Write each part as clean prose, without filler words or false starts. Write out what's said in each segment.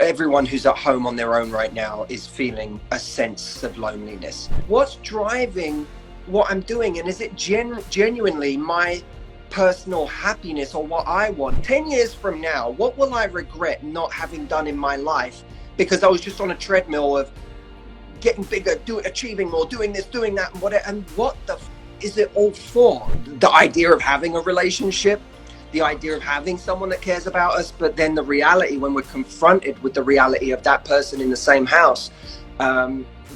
everyone who's at home on their own right now is feeling a sense of loneliness. What's driving what I'm doing? And is it genuinely my personal happiness or what I want? 10 years from now, what will I regret not having done in my life because I was just on a treadmill of getting bigger, achieving more, doing this, doing that, and whatever? And what the is it all for? The idea of having a relationship, the idea of having someone that cares about us, but then the reality, when we're confronted with the reality of that person in the same house,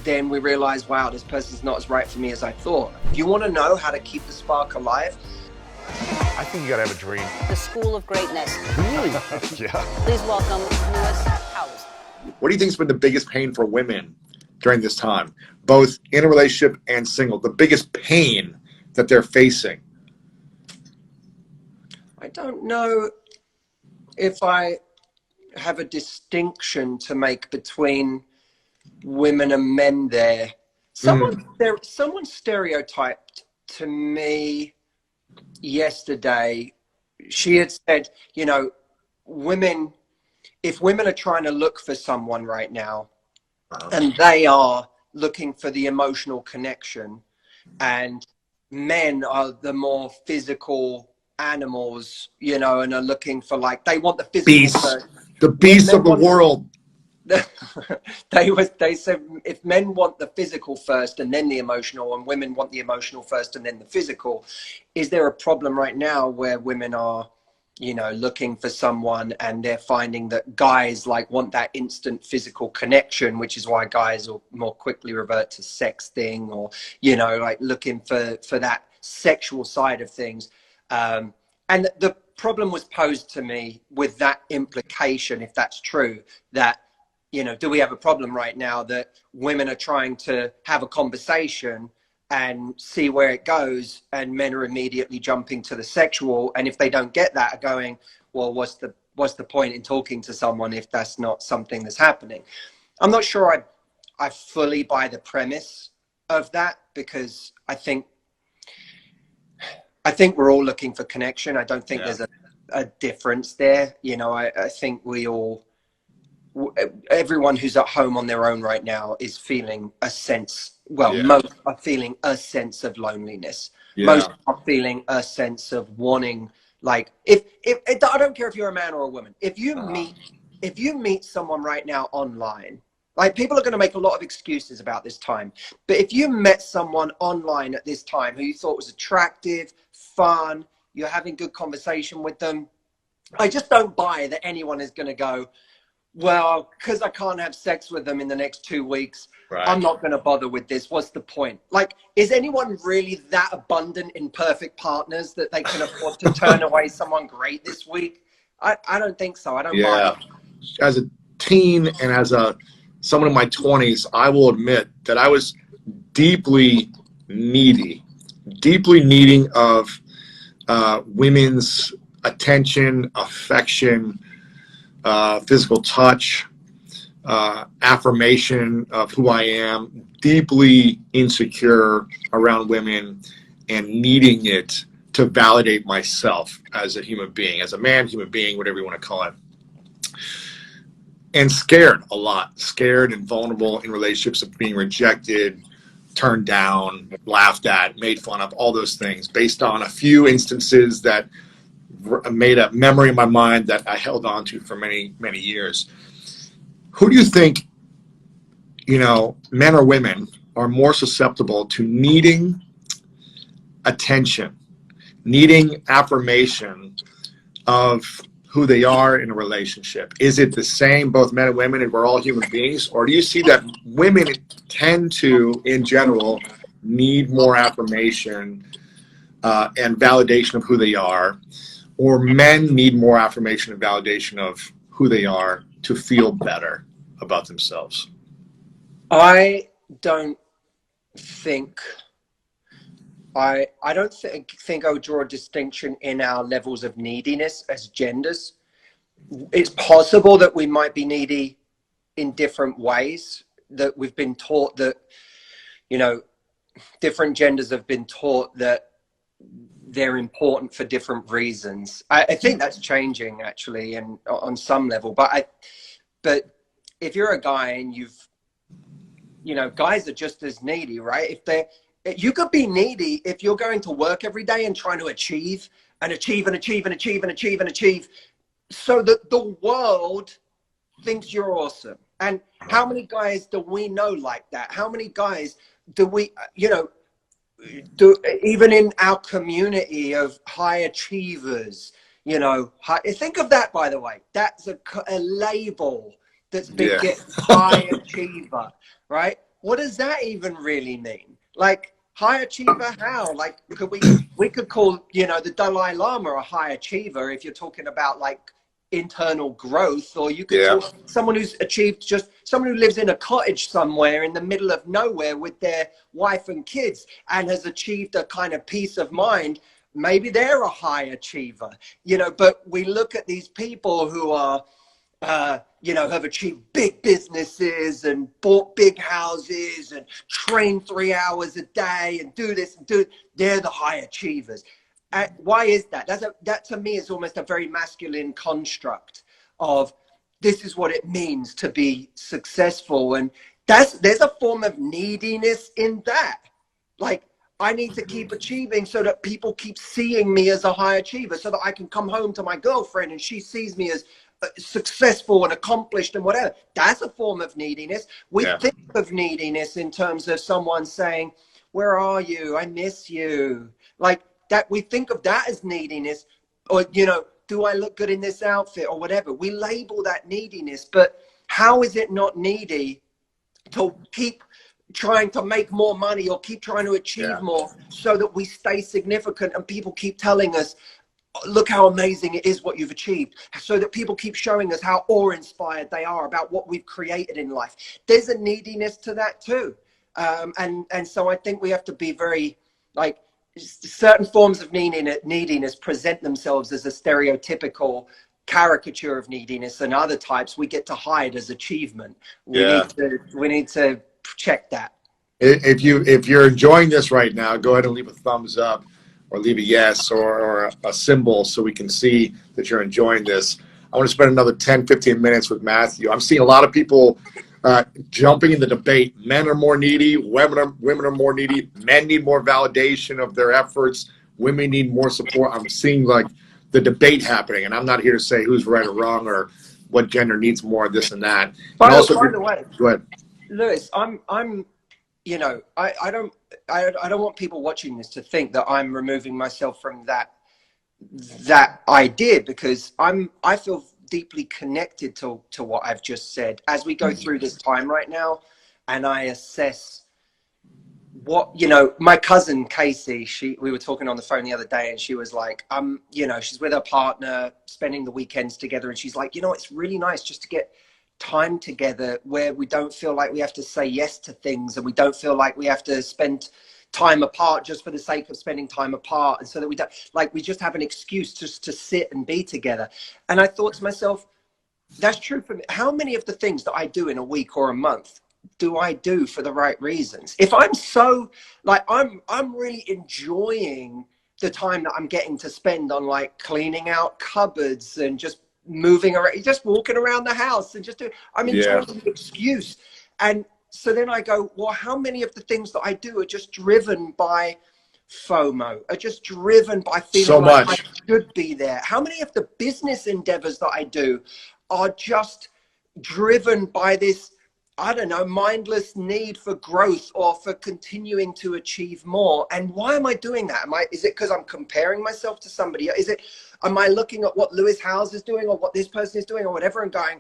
then we realize, wow, this person's not as right for me as I thought. If you want to know how to keep the spark alive, I think you gotta have a dream. The School of Greatness. Really? Yeah. Please welcome Lewis Howes. What do you think has been the biggest pain for women during this time, both in a relationship and single? The biggest pain that they're facing? I don't know if I have a distinction to make between women and men there. Someone stereotyped to me yesterday. She had said, you know, if women are trying to look for someone right now and they are looking for the emotional connection, and men are the more physical animals, you know, and are looking for, like, they want the physical beasts, the beasts of the world. They said if men want the physical first and then the emotional, and women want the emotional first and then the physical, is there a problem right now where women are, you know, looking for someone and they're finding that guys like want that instant physical connection, which is why guys will more quickly revert to sexting, or, you know, like looking for that sexual side of things. And the problem was posed to me with that implication, if that's true, that, you know, do we have a problem right now that women are trying to have a conversation and see where it goes, and men are immediately jumping to the sexual, and if they don't get that, are going, well, what's the point in talking to someone if that's not something that's happening? I'm not sure I fully buy the premise of that, because I think we're all looking for connection. I don't think there's a difference there. You know, I think everyone who's at home on their own right now is feeling a sense, most are feeling a sense of loneliness. Most are feeling a sense of wanting, like, if I don't care if you're a man or a woman, if you meet someone right now online, like, people are going to make a lot of excuses about this time, but if you met someone online at this time who you thought was attractive, fun, you're having good conversation with them, I just don't buy that anyone is going to go, well, because I can't have sex with them in the next 2 weeks, I'm not going to bother with this. What's the point? Like, is anyone really that abundant in perfect partners that they can afford to turn away someone great this week? I don't think so. I don't buy it. As a teen and as someone in my 20s, I will admit that I was deeply needing of women's attention, affection, physical touch, affirmation of who I am, deeply insecure around women, and needing it to validate myself as a human being, as a man, human being, whatever you want to call it. And scared a lot, scared and vulnerable in relationships of being rejected, turned down, laughed at, made fun of, all those things, based on a few instances that made a memory in my mind that I held on to for many, many years. Who do you think, you know, men or women, are more susceptible to needing attention, needing affirmation of who they are in a relationship? Is it the same, both men and women, and we're all human beings? Or do you see that women tend to, in general, need more affirmation and validation of who they are, or men need more affirmation and validation of who they are to feel better about themselves? I don't think I think I would draw a distinction in our levels of neediness as genders. It's possible that we might be needy in different ways, that we've been taught that, you know, different genders have been taught that they're important for different reasons. I think that's changing, actually, and on some level, but if you're a guy and guys are just as needy, right? You could be needy if you're going to work every day and trying to achieve and achieve and achieve and achieve and achieve and achieve so that the world thinks you're awesome. And how many guys do we know like that? How many guys do we, do even in our community of high achievers, think of that, by the way, that's a label that's been getting high achiever, right? What does that even really mean? Like, high achiever, how? Like, we could call, the Dalai Lama a high achiever if you're talking about like internal growth, or you could talk someone who's achieved, just someone who lives in a cottage somewhere in the middle of nowhere with their wife and kids and has achieved a kind of peace of mind. Maybe they're a high achiever, but we look at these people who are have achieved big businesses and bought big houses and train 3 hours a day and do this and do. They're the high achievers. Why is that? That to me is almost a very masculine construct of this is what it means to be successful, and there's a form of neediness in that. Like, I need to keep achieving so that people keep seeing me as a high achiever, so that I can come home to my girlfriend and she sees me as successful and accomplished and whatever. That's a form of neediness. We think of neediness in terms of someone saying, "Where are you? I miss you." Like that, we think of that as neediness, or do I look good in this outfit or whatever? We label that neediness, but how is it not needy to keep trying to make more money or keep trying to achieve more so that we stay significant and people keep telling us, look how amazing it is what you've achieved, so that people keep showing us how awe-inspired they are about what we've created in life? There's a neediness to that too. And so I think we have to be very, like, certain forms of neediness present themselves as a stereotypical caricature of neediness, and other types we get to hide as achievement. We need to check that. If you're enjoying this right now, go ahead and leave a thumbs up or leave a yes or a symbol so we can see that you're enjoying this. I want to spend another 10-15 minutes with Matthew. I'm seeing a lot of people jumping in the debate. Men are more needy, women are more needy, men need more validation of their efforts, women need more support. I'm seeing like the debate happening, and I'm not here to say who's right or wrong or what gender needs more of this and that. By the way, go ahead. Lewis, I don't want people watching this to think that I'm removing myself from that idea, because I feel deeply connected to what I've just said as we go through this time right now, and I assess what, my cousin Casey, we were talking on the phone the other day, and she was like, she's with her partner spending the weekends together, and she's like, it's really nice just to get time together where we don't feel like we have to say yes to things, and we don't feel like we have to spend time apart just for the sake of spending time apart, and so that we don't, like, we just have an excuse just to sit and be together. And I thought to myself, that's true for me. How many of the things that I do in a week or a month do I do for the right reasons? If I'm so, like, I'm really enjoying the time that I'm getting to spend on, like, cleaning out cupboards and just moving around, just walking around the house and just I'm enjoying the excuse. And so then I go, well, how many of the things that I do are just driven by FOMO, are just driven by feeling like I should be there? How many of the business endeavors that I do are just driven by this, I don't know, mindless need for growth or for continuing to achieve more? And why am I doing that? Is it because I'm comparing myself to somebody? Am I looking at what Lewis Howes is doing or what this person is doing or whatever and going,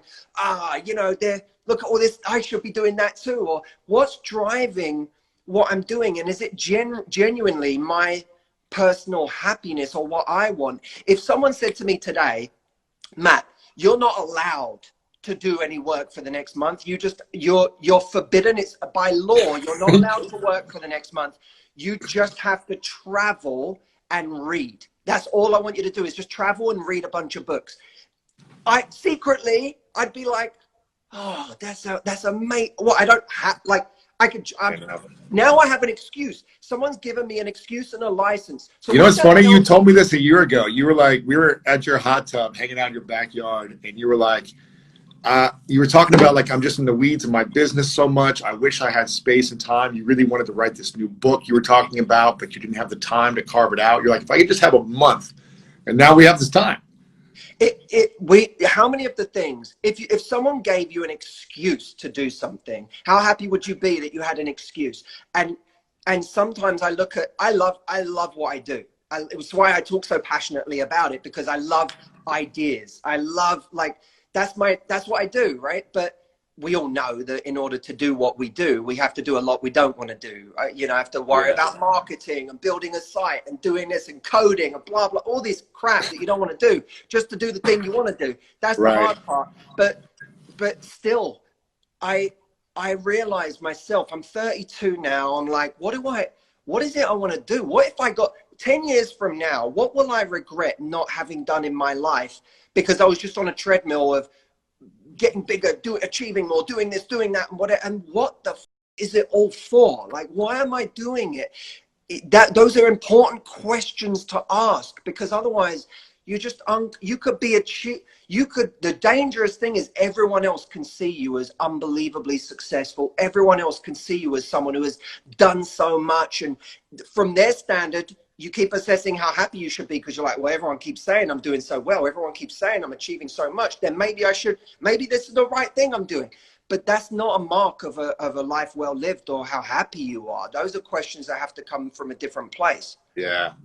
look at all this, I should be doing that too? Or what's driving what I'm doing? And is it genuinely my personal happiness or what I want? If someone said to me today, Matt, you're not allowed to do any work for the next month. You're forbidden. It's by law. You're not allowed to work for the next month. You just have to travel and read. That's all I want you to do, is just travel and read a bunch of books. I'd be like, oh, that's amazing. Well, I don't have, like, now I have an excuse. Someone's given me an excuse and a license. So it's funny? You told me this a year ago. You were like, we were at your hot tub hanging out in your backyard, and you were like, You were talking about like, I'm just in the weeds of my business so much. I wish I had space and time. You really wanted to write this new book you were talking about, but you didn't have the time to carve it out. You're like, if I could just have a month, and now we have this time. How many of the things, if someone gave you an excuse to do something, how happy would you be that you had an excuse? And sometimes I love what I do. It was why I talk so passionately about it, because I love ideas. I love, like, that's what I do, right? But we all know that in order to do what we do, we have to do a lot we don't want to do. You know, I have to worry about marketing and building a site and doing this and coding and blah, blah, all this crap that you don't want to do just to do the thing you want to do. That's the hard part. But still, I realize myself, I'm 32 now. I'm like, what is it I want to do? What if I got 10 years from now, what will I regret not having done in my life? Because I was just on a treadmill of getting bigger, achieving more, doing this, doing that, and what the is it all for? Like, why am I doing it? Those are important questions to ask, because otherwise you just you could be the dangerous thing is everyone else can see you as unbelievably successful. Everyone else can see you as someone who has done so much, and from their standard you keep assessing how happy you should be, because you're like, well, everyone keeps saying I'm doing so well. Everyone keeps saying I'm achieving so much. Then maybe this is the right thing I'm doing. But that's not a mark of a life well lived or how happy you are. Those are questions that have to come from a different place. Yeah.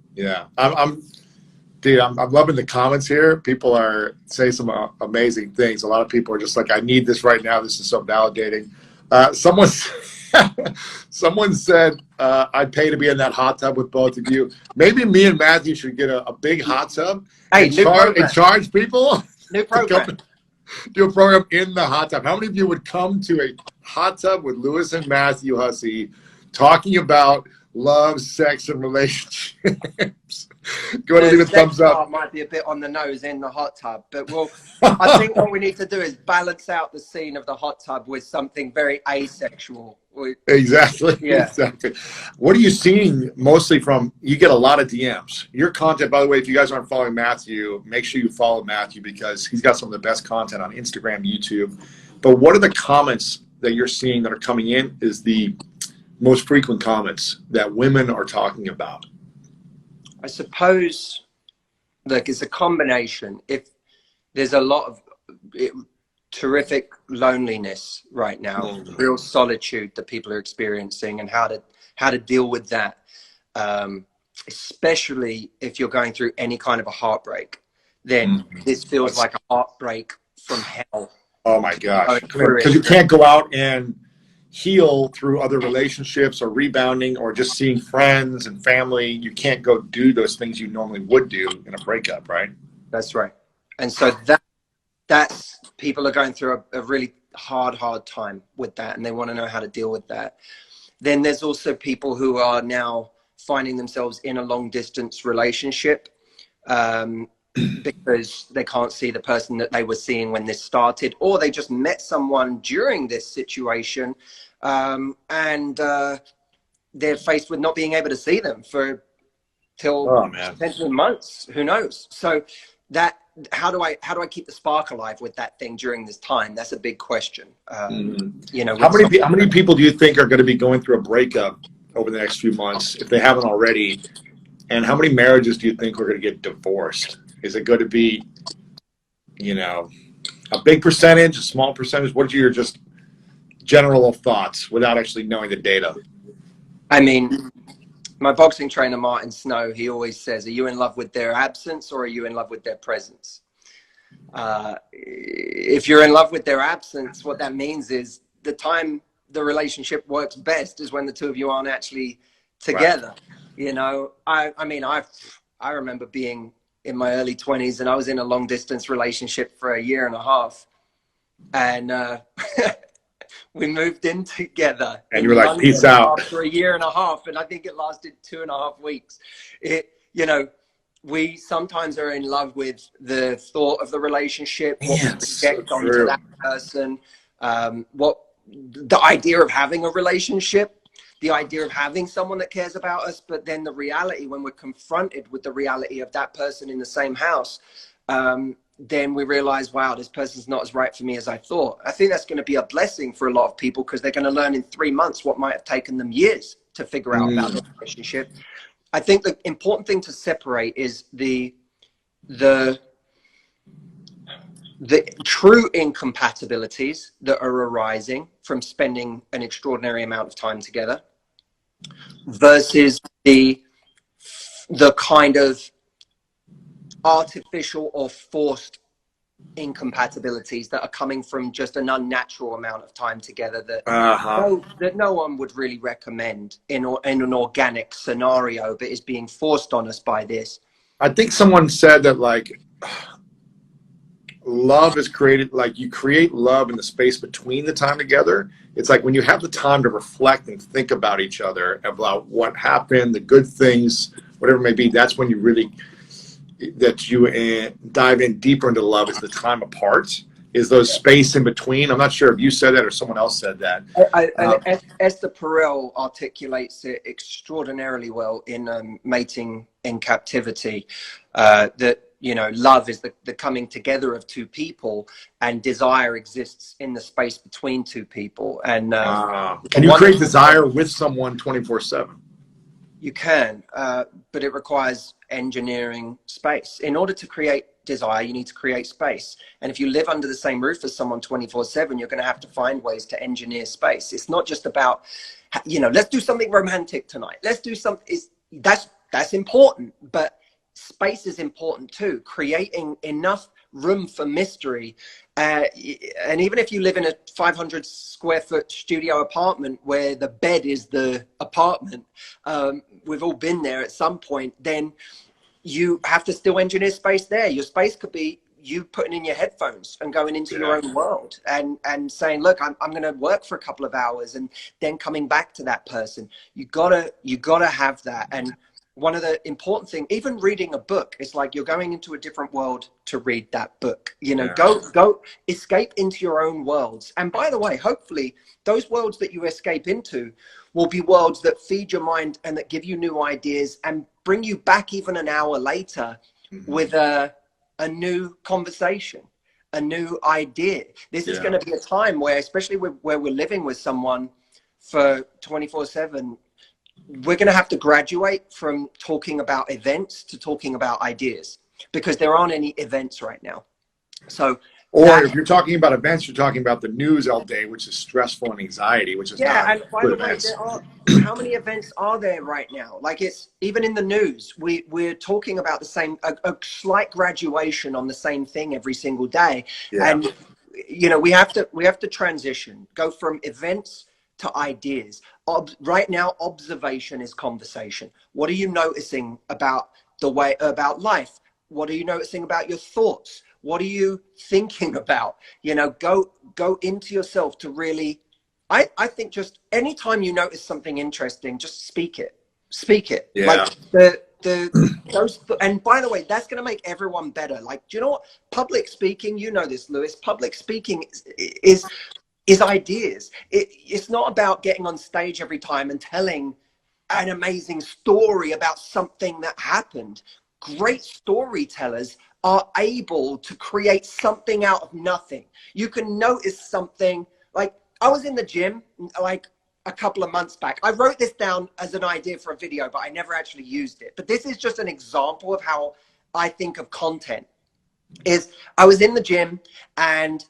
Dude, I'm loving the comments here. People are saying some amazing things. A lot of people are just like, I need this right now. This is so validating. Someone said, I'd pay to be in that hot tub with both of you. Maybe me and Matthew should get a big hot tub and charge people. New program. Do a program in the hot tub. How many of you would come to a hot tub with Lewis and Matthew Hussey talking about love, sex, and relationships? Go ahead and leave a thumbs up. Might be a bit on the nose in the hot tub, but I think what we need to do is balance out the scene of the hot tub with something very asexual. Exactly. Yeah. Exactly. What are you seeing mostly from? You get a lot of DMs. Your content, by the way, if you guys aren't following Matthew, make sure you follow Matthew, because he's got some of the best content on Instagram, YouTube. But what are the comments that you're seeing that are coming in? Is the most frequent comments that women are talking about? I suppose, look, it's a combination. If there's a lot of terrific loneliness right now, real solitude that people are experiencing, and how to deal with that, especially if you're going through any kind of a heartbreak, then this feels like a heartbreak from hell. Oh my gosh, because you can't go out and heal through other relationships or rebounding or just seeing friends and family. You can't go do those things you normally would do in a breakup, right? That's right. And so that's people are going through a really hard time with that, and they want to know how to deal with that. Then there's also people who are now finding themselves in a long distance relationship because they can't see the person that they were seeing when this started, or they just met someone during this situation, and they're faced with not being able to see them till potentially months. Who knows? So that how do I keep the spark alive with that thing during this time? That's a big question. You know, how many people do you think are going to be going through a breakup over the next few months, if they haven't already? And how many marriages do you think are going to get divorced? Is it going to be, you know, a big percentage, a small percentage? What are your just general thoughts without actually knowing the data? I mean, my boxing trainer, Martin Snow, he always says, are you in love with their absence or are you in love with their presence? If you're in love with their absence, what that means is the time the relationship works best is when the two of you aren't actually together. Right. You know, I mean, I remember being in my early 20s and I was in a long distance relationship for 1.5 years. And we moved in together. And you were like, London, peace out. After 1.5 years, and I think it lasted 2.5 weeks. You know, we sometimes are in love with the thought of the relationship, what we project onto that person, what the idea of having a relationship, the idea of having someone that cares about us, but then the reality when we're confronted with the reality of that person in the same house, then we realize, wow, this person's not as right for me as I thought. I think that's going to be a blessing for a lot of people, because they're going to learn in 3 months what might have taken them years to figure out about their relationship. I think the important thing to separate is the true incompatibilities that are arising from spending an extraordinary amount of time together versus the kind of artificial or forced incompatibilities that are coming from just an unnatural amount of time together that no one would really recommend in an organic scenario, but is being forced on us by this. I think someone said that, like, love is created, like, you create love in the space between the time together. It's like when you have the time to reflect and think about each other, about what happened, the good things, whatever it may be, that's when you really, that you dive in deeper into love, is the time apart, is those space in between. I'm not sure if you said that or someone else said that. And Esther Perel articulates it extraordinarily well in Mating in Captivity, that, you know, love is the coming together of two people, and desire exists in the space between two people. And you create desire with someone 24/7. You can, but it requires engineering space. In order to create desire, you need to create space. And if you live under the same roof as someone 24/7, you're going to have to find ways to engineer space. It's not just about, you know, let's do something romantic tonight. Let's do something. That's important, but space is important too. Creating enough room for mystery. And even if you live in a 500 square foot studio apartment where the bed is the apartment, we've all been there at some point, then you have to still engineer space there. Your space could be you putting in your headphones and going into your own world and saying, look, I'm going to work for a couple of hours, and then coming back to that person. You gotta have that. And one of the important things, even reading a book, it's like you're going into a different world to read that book. You know, go escape into your own worlds. And by the way, hopefully those worlds that you escape into will be worlds that feed your mind and that give you new ideas and bring you back even an hour later with a new conversation, a new idea. This is going to be a time where, especially where we're living with someone for 24/7, we're going to have to graduate from talking about events to talking about ideas, because there aren't any events right now. So, or if you're talking about events, you're talking about the news all day, which is stressful and anxiety, which is not and by good the way, events. how many events are there right now? Like, it's even in the news, we're talking about the same, a slight graduation on the same thing every single day. And you know, we have to transition, go from events to ideas. Right now, observation is conversation. What are you noticing about about life? What are you noticing about your thoughts? What are you thinking about? You know, go into yourself to really, I think just anytime you notice something interesting, just speak it. Like and by the way, that's going to make everyone better. Like, do you know what? Public speaking, you know this, Lewis, public speaking is ideas. It's not about getting on stage every time and telling an amazing story about something that happened. Great storytellers are able to create something out of nothing. You can notice something. Like, I was in the gym like a couple of months back. I wrote this down as an idea for a video, but I never actually used it. But this is just an example of how I think of content. I was in the gym, and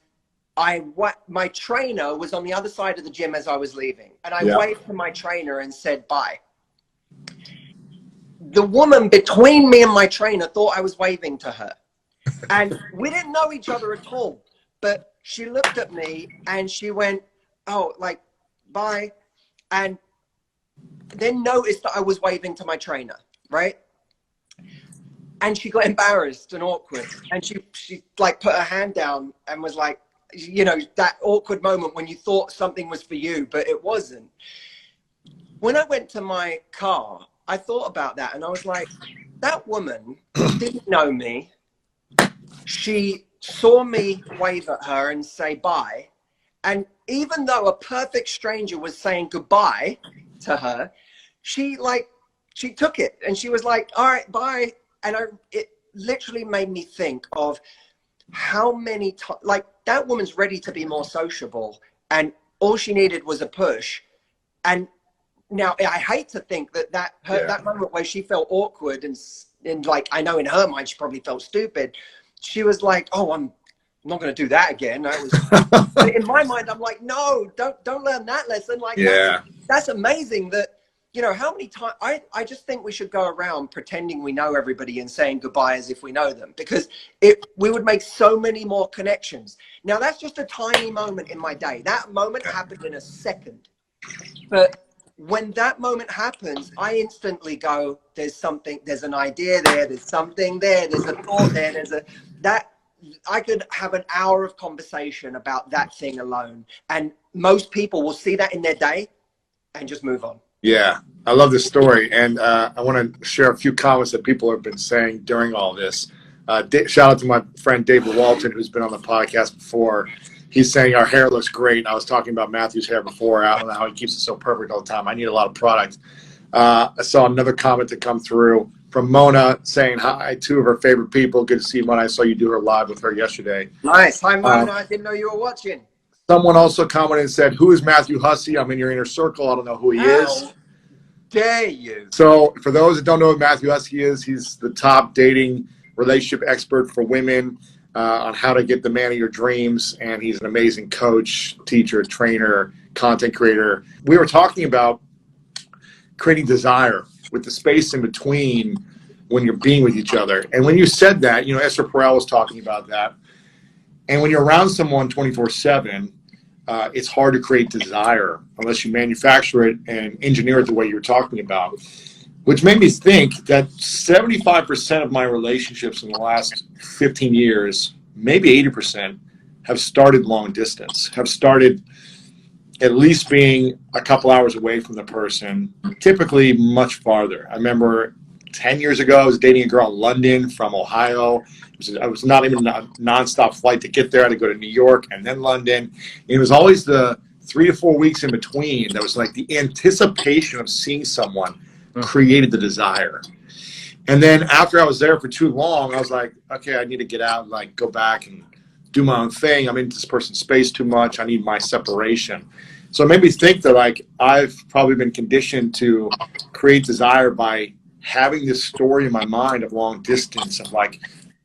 my trainer was on the other side of the gym as I was leaving, and I waved to my trainer and said bye. The woman between me and my trainer thought I was waving to her, and we didn't know each other at all, but she looked at me and she went, oh, like, bye, and then noticed that I was waving to my trainer, right? And she got embarrassed and awkward, and she like put her hand down and was like, you know, that awkward moment when you thought something was for you, but it wasn't. When I went to my car, I thought about that, and I was like, that woman didn't know me. She saw me wave at her and say bye. And even though a perfect stranger was saying goodbye to her, she took it and she was like, all right, bye. And it literally made me think of how many times, like, that woman's ready to be more sociable, and all she needed was a push. And now I hate to think that moment where she felt awkward and like, I know in her mind she probably felt stupid. She was like, "Oh, I'm not going to do that again." But in my mind, I'm like, "No, don't learn that lesson." Like, that's amazing. That, you know, how many times I just think we should go around pretending we know everybody and saying goodbye as if we know them, because we would make so many more connections. Now, that's just a tiny moment in my day. That moment happened in a second. But when that moment happens, I instantly go, there's something, there's an idea there, there's something there, there's a thought there, I could have an hour of conversation about that thing alone. And most people will see that in their day and just move on. Yeah, I love this story. And I want to share a few comments that people have been saying during all this. Shout out to my friend David Walton, who's been on the podcast before. He's saying our hair looks great. I was talking about Matthew's hair before. I don't know how he keeps it so perfect all the time. I need a lot of product. I saw another comment that come through from Mona saying hi, two of her favorite people. Good to see you, Mona. I saw you do her live with her yesterday. Nice. Hi, Mona. I didn't know you were watching. Someone also commented and said, "Who is Matthew Hussey? I'm in your inner circle. I don't know who he is." How dare you? So for those that don't know who Matthew Hussey is, he's the top dating relationship expert for women on how to get the man of your dreams. And he's an amazing coach, teacher, trainer, content creator. We were talking about creating desire with the space in between when you're being with each other. And when you said that, you know, Esther Perel was talking about that. And when you're around someone 24/7, it's hard to create desire unless you manufacture it and engineer it the way you're talking about. Which made me think that 75% of my relationships in the last 15 years, maybe 80%, have started long distance, have started at least being a couple hours away from the person, typically much farther. I remember 10 years ago, I was dating a girl in London from Ohio. I was not even a nonstop flight to get there. I had to go to New York and then London. And it was always the 3 to 4 weeks in between that was like the anticipation of seeing someone created the desire. And then after I was there for too long, I was like, okay, I need to get out and like go back and do my own thing. I'm in this person's space too much. I need my separation. So it made me think that like I've probably been conditioned to create desire by having this story in my mind of long distance, of like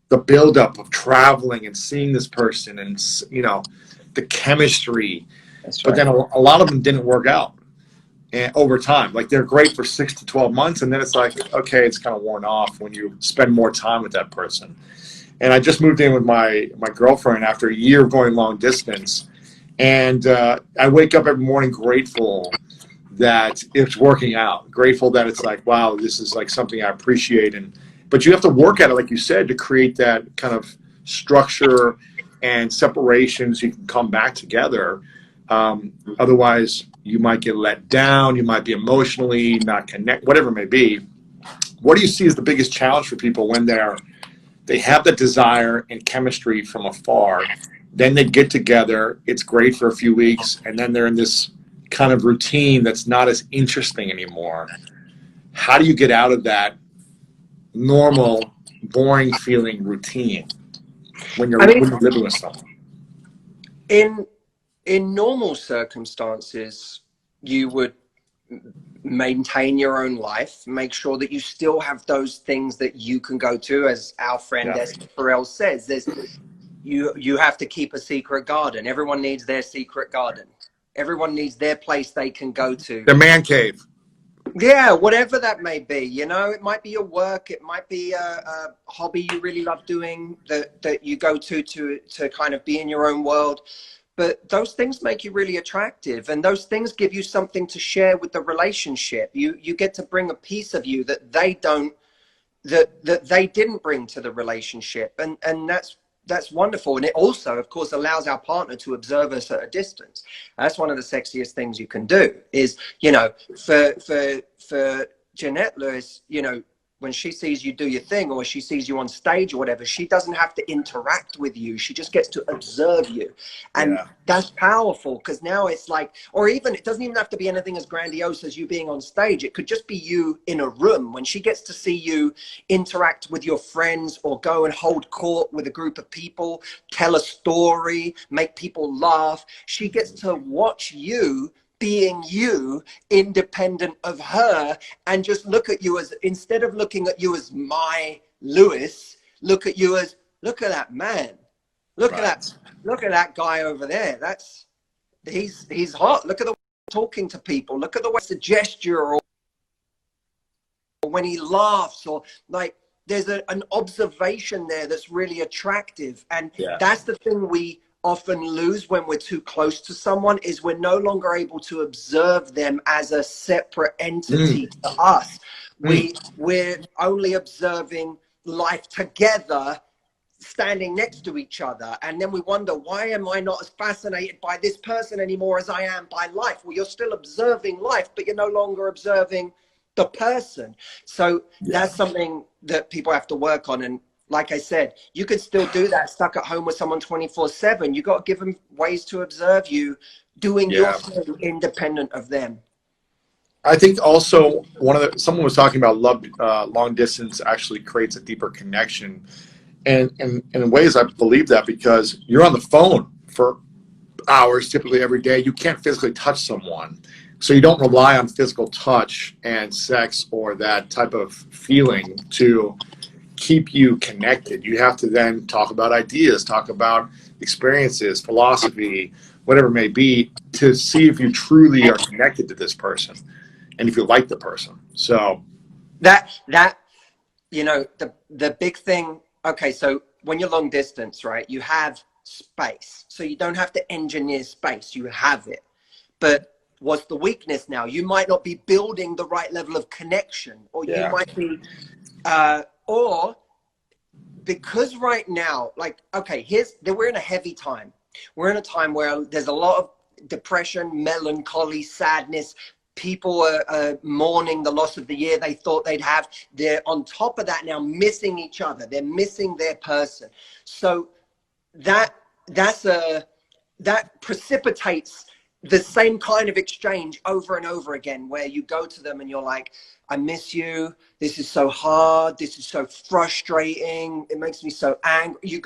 the buildup of traveling and seeing this person and, you know, the chemistry. That's right. But then a lot of them didn't work out. And over time, like they're great for 6 to 12 months. And then it's like, okay, it's kind of worn off when you spend more time with that person. And I just moved in with my girlfriend after a year of going long distance. And I wake up every morning grateful that it's working out, grateful that it's like, wow, this is like something I appreciate. But you have to work at it, like you said, to create that kind of structure and separation so you can come back together. Otherwise, you might get let down. You might be emotionally not connect, whatever it may be. What do you see as the biggest challenge for people when they have that desire and chemistry from afar? Then they get together. It's great for a few weeks, and then they're in this kind of routine that's not as interesting anymore. How do you get out of that normal, boring feeling routine when you're living with someone? In normal circumstances, you would maintain your own life, make sure that you still have those things that you can go to, as our friend Esther Perel says. You have to keep a secret garden. Everyone needs their secret garden. Everyone needs their place they can go to. The man cave. Yeah, whatever that may be. You know, it might be your work. It might be a hobby you really love doing that you go to kind of be in your own world. But those things make you really attractive, and those things give you something to share with the relationship. You get to bring a piece of you that they didn't bring to the relationship, and that's wonderful. And it also, of course, allows our partner to observe us at a distance. That's one of the sexiest things you can do. Is, you know, for Jeanette Lewis, you know, when she sees you do your thing, or she sees you on stage or whatever, she doesn't have to interact with you. She just gets to observe you. And that's powerful, because now it's like, or even, it doesn't even have to be anything as grandiose as you being on stage. It could just be you in a room. When she gets to see you interact with your friends, or go and hold court with a group of people, tell a story, make people laugh, she gets to watch you being you, independent of her, and just look at you as, instead of looking at you as my Lewis, look at you as, look at that man, look at that guy over there. That's, he's hot. Look at the way he's talking to people. Look at the way it's a gesture, or when he laughs, or like, there's an observation there that's really attractive. And that's the thing we often lose when we're too close to someone, is we're no longer able to observe them as a separate entity to us. We're only observing life together, standing next to each other, and then we wonder, why am I not as fascinated by this person anymore as I am by life? Well, you're still observing life, but you're no longer observing the person. So that's something that people have to work on. And like I said, you could still do that stuck at home with someone 24/7. You got to give them ways to observe you doing your thing independent of them. I think also someone was talking about love, long distance actually creates a deeper connection. And in ways I believe that, because you're on the phone for hours, typically every day. You can't physically touch someone. So you don't rely on physical touch and sex or that type of feeling to keep you connected. You have to then talk about ideas, talk about experiences, philosophy, whatever it may be, to see if you truly are connected to this person and if you like the person. So that you know, the big thing. Okay, so when you're long distance, right, you have space, so you don't have to engineer space. You have it. But what's the weakness now? You might not be building the right level of connection, or you might be or because right now, like, okay, we're in a heavy time. We're in a time where there's a lot of depression, melancholy, sadness. People are mourning the loss of the year they thought they'd have. They're on top of that now, missing each other. They're missing their person. So that precipitates the same kind of exchange over and over again, where you go to them and you're like, I miss you. This is so hard. This is so frustrating. It makes me so angry. You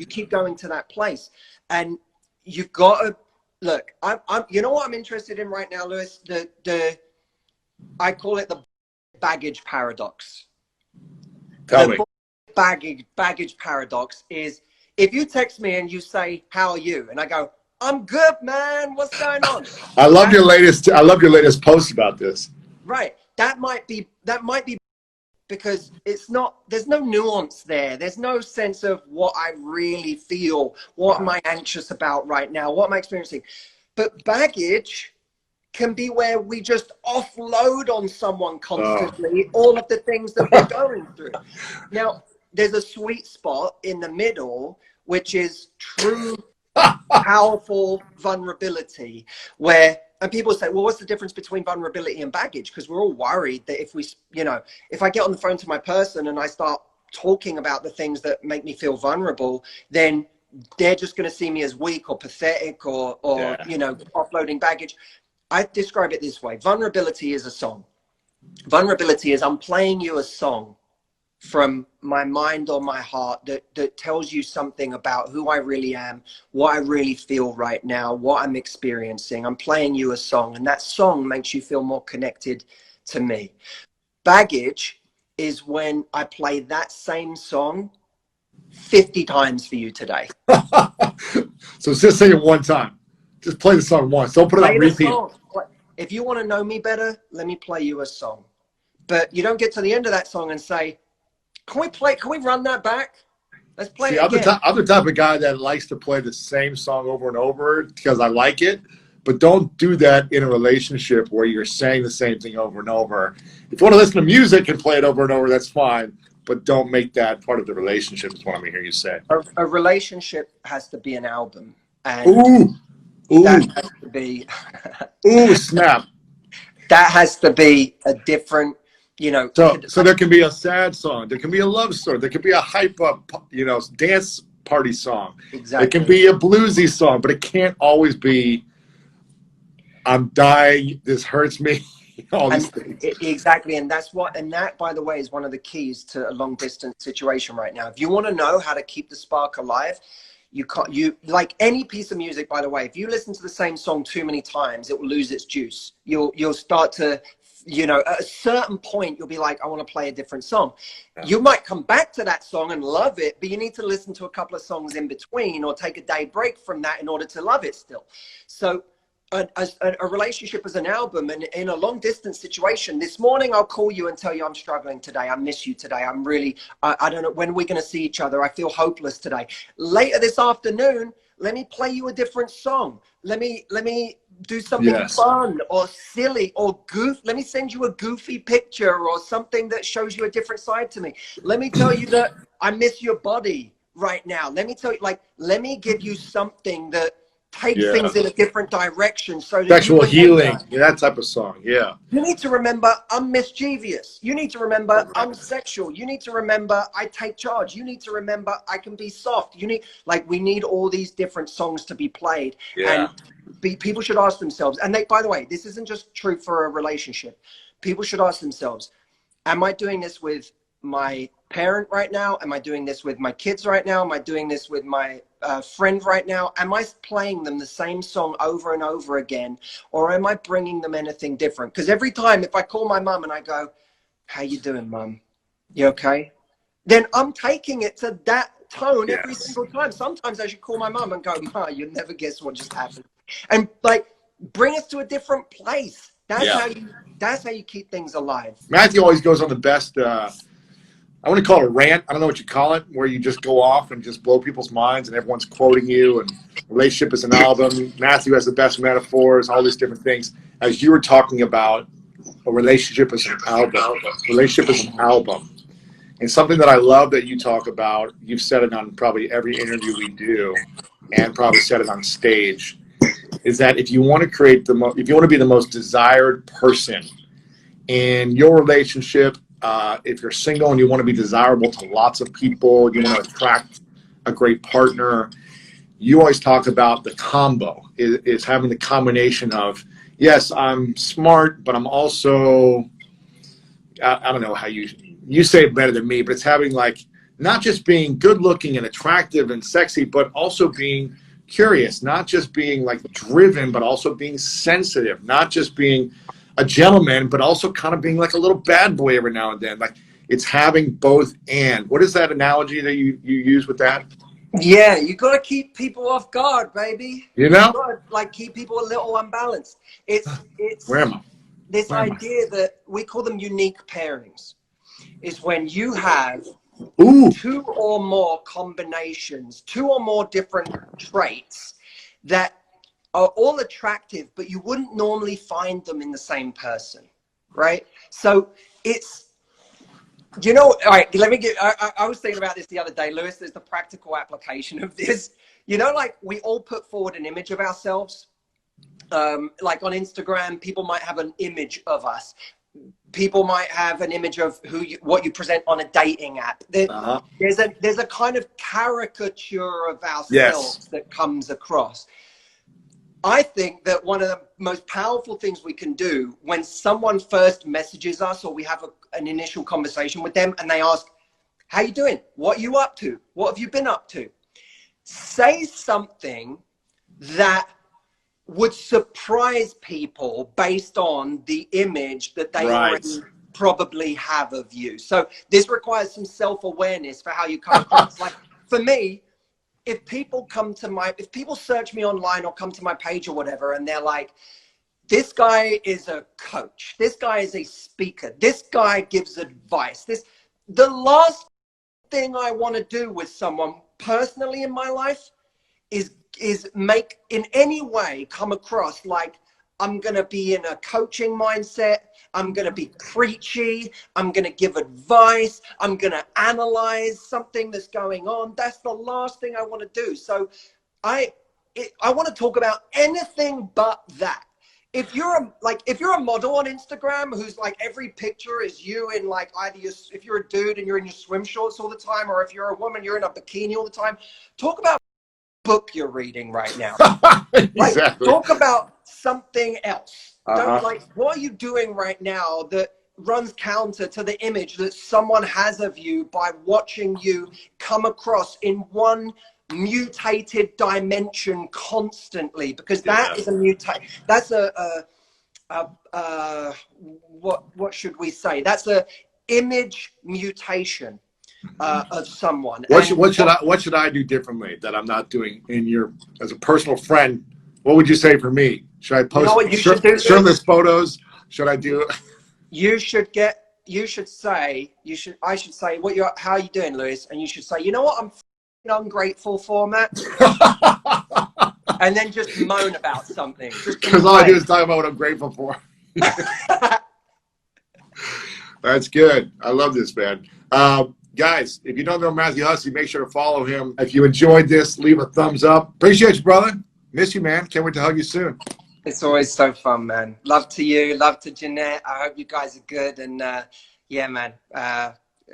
keep going to that place, and you've got to look. You know what I'm interested in right now, Lewis? I call it the baggage paradox. Tell me. Baggage paradox is, if you text me and you say, how are you? And I go, I'm good, man. What's going on? I love your latest post about this. Right. That might be because there's no nuance there. There's no sense of what I really feel. What am I anxious about right now? What am I experiencing? But baggage can be where we just offload on someone constantly all of the things that we're going through. Now, there's a sweet spot in the middle, which is true powerful vulnerability, and people say, well, what's the difference between vulnerability and baggage? Because we're all worried that if I get on the phone to my person and I start talking about the things that make me feel vulnerable, then they're just going to see me as weak or pathetic or offloading baggage. I describe it this way. Vulnerability is a song. Vulnerability is, I'm playing you a song from my mind or my heart that tells you something about who I really am, what I really feel right now, what I'm experiencing. I'm playing you a song, and that song makes you feel more connected to me. Baggage is when I play that same song 50 times for you today. So just say it one time. Just play the song once. Don't put it on repeat. If you want to know me better, let me play you a song. But you don't get to the end of that song and say, can we run that back? Let's play it again. I'm the type of guy that likes to play the same song over and over because I like it, but don't do that in a relationship where you're saying the same thing over and over. If you want to listen to music and play it over and over, that's fine, but don't make that part of the relationship, is what I'm hearing you say. A relationship has to be an album. And Ooh. that has to be... Ooh, snap. That has to be a different... So there can be a sad song, there can be a love story, there can be a hype up, dance party song. Exactly. It can be a bluesy song, but it can't always be I'm dying, this hurts me, all these things. Exactly. And that, by the way, is one of the keys to a long distance situation right now. If you want to know how to keep the spark alive, you like any piece of music, by the way, if you listen to the same song too many times, it will lose its juice. You'll start to, at a certain point, you'll be like, I want to play a different song. Yeah. You might come back to that song and love it, but you need to listen to a couple of songs in between or take a day break from that in order to love it still. So a relationship is an album, and in a long distance situation, this morning I'll call you and tell you I'm struggling today. I miss you today. I'm really, I don't know, when are we going to see each other? I feel hopeless today. Later this afternoon, let me play you a different song. Let me do something fun or silly or let me send you a goofy picture or something that shows you a different side to me. Let me tell you that I miss your body right now. Let me tell you, let me give you something that takes things in a different direction. So that sexual healing, that type of song. Yeah. You need to remember I'm mischievous. You need to remember I'm sexual. You need to remember I take charge. You need to remember I can be soft. We need all these different songs to be played. Yeah. And people should ask themselves, and by the way, this isn't just true for a relationship. People should ask themselves, am I doing this with my parent right now? Am I doing this with my kids right now? Am I doing this with my friend right now? Am I playing them the same song over and over again, or am I bringing them anything different? Because every time, if I call my mum and I go, how you doing, mum? You okay? Then I'm taking it to that tone every single time. Sometimes I should call my mum and go, Ma, you'll never guess what just happened. And bring us to a different place. That's how you keep things alive. Matthew always goes on the best, I want to call it a rant. I don't know what you call it, where you just go off and just blow people's minds and everyone's quoting you, and relationship is an album. Matthew has the best metaphors, all these different things. As you were talking about, a relationship is an album. Relationship is an album. And something that I love that you talk about, you've said it on probably every interview we do, and probably said it on stage, is that if you want to create if you want to be the most desired person in your relationship, if you're single and you want to be desirable to lots of people, you want to attract a great partner, you always talk about the combo, is having the combination of, yes, I'm smart, but I'm also, I don't know how you say it better than me, but it's having not just being good looking and attractive and sexy, but also being curious, not just being driven, but also being sensitive, not just being a gentleman, but also kind of being a little bad boy every now and then. It's having both. And what is that analogy that you use with that? Yeah, you got to keep people off guard, baby. You got to keep people a little unbalanced. It's Where am I? This idea that we call them unique pairings is when you have two or more combinations, two or more different traits that are all attractive, but you wouldn't normally find them in the same person, right? So it's, all right, let me get, I was thinking about this the other day, Lewis, there's the practical application of this. We all put forward an image of ourselves. On Instagram, people might have an image of us. People might have an image of what you present on a dating app. There's a kind of caricature of ourselves that comes across. I think that one of the most powerful things we can do when someone first messages us or we have an initial conversation with them and they ask, how you doing? What are you up to? What have you been up to? Say something that would surprise people based on the image that they already probably have of you. So this requires some self-awareness for how you come across. For me, if people search me online or come to my page or whatever, and they're like, this guy is a coach, this guy is a speaker, this guy gives advice, the last thing I want to do with someone personally in my life is make in any way come across like I'm going to be in a coaching mindset. I'm going to be preachy. I'm going to give advice. I'm going to analyze something that's going on. That's the last thing I want to do. So I want to talk about anything but that. if you're a model on Instagram who's like every picture is you in like either if you're a dude and you're in your swim shorts all the time, or if you're a woman you're in a bikini all the time, talk about book you're reading right now. Exactly. Talk about something else. Uh-huh. Don't what are you doing right now that runs counter to the image that someone has of you by watching you come across in one mutated dimension constantly, because that is a mutate. That's what should we say? That's a image mutation of someone. What should I do differently that I'm not doing as a personal friend? What would you say for me? Should I post shirtless photos? Should I do? I should say how are you doing, Lewis? And you should say, you know what, I'm ungrateful for, Matt. And then just moan about something. Because all I do is talk about what I'm grateful for. That's good. I love this, man. Guys, if you don't know Matthew Hussey, make sure to follow him. If you enjoyed this, leave a thumbs up. Appreciate you, brother. Miss you, man. Can't wait to hug you soon. It's always so fun, man. Love to you. Love to Jeanette. I hope you guys are good. And yeah, man,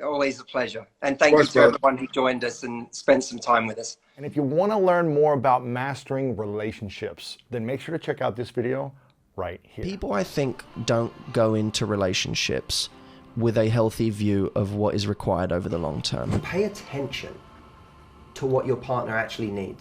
always a pleasure. And thank you to everyone who joined us and spent some time with us. And if you want to learn more about mastering relationships, then make sure to check out this video right here. People, I think, don't go into relationships with a healthy view of what is required over the long term. Pay attention to what your partner actually needs.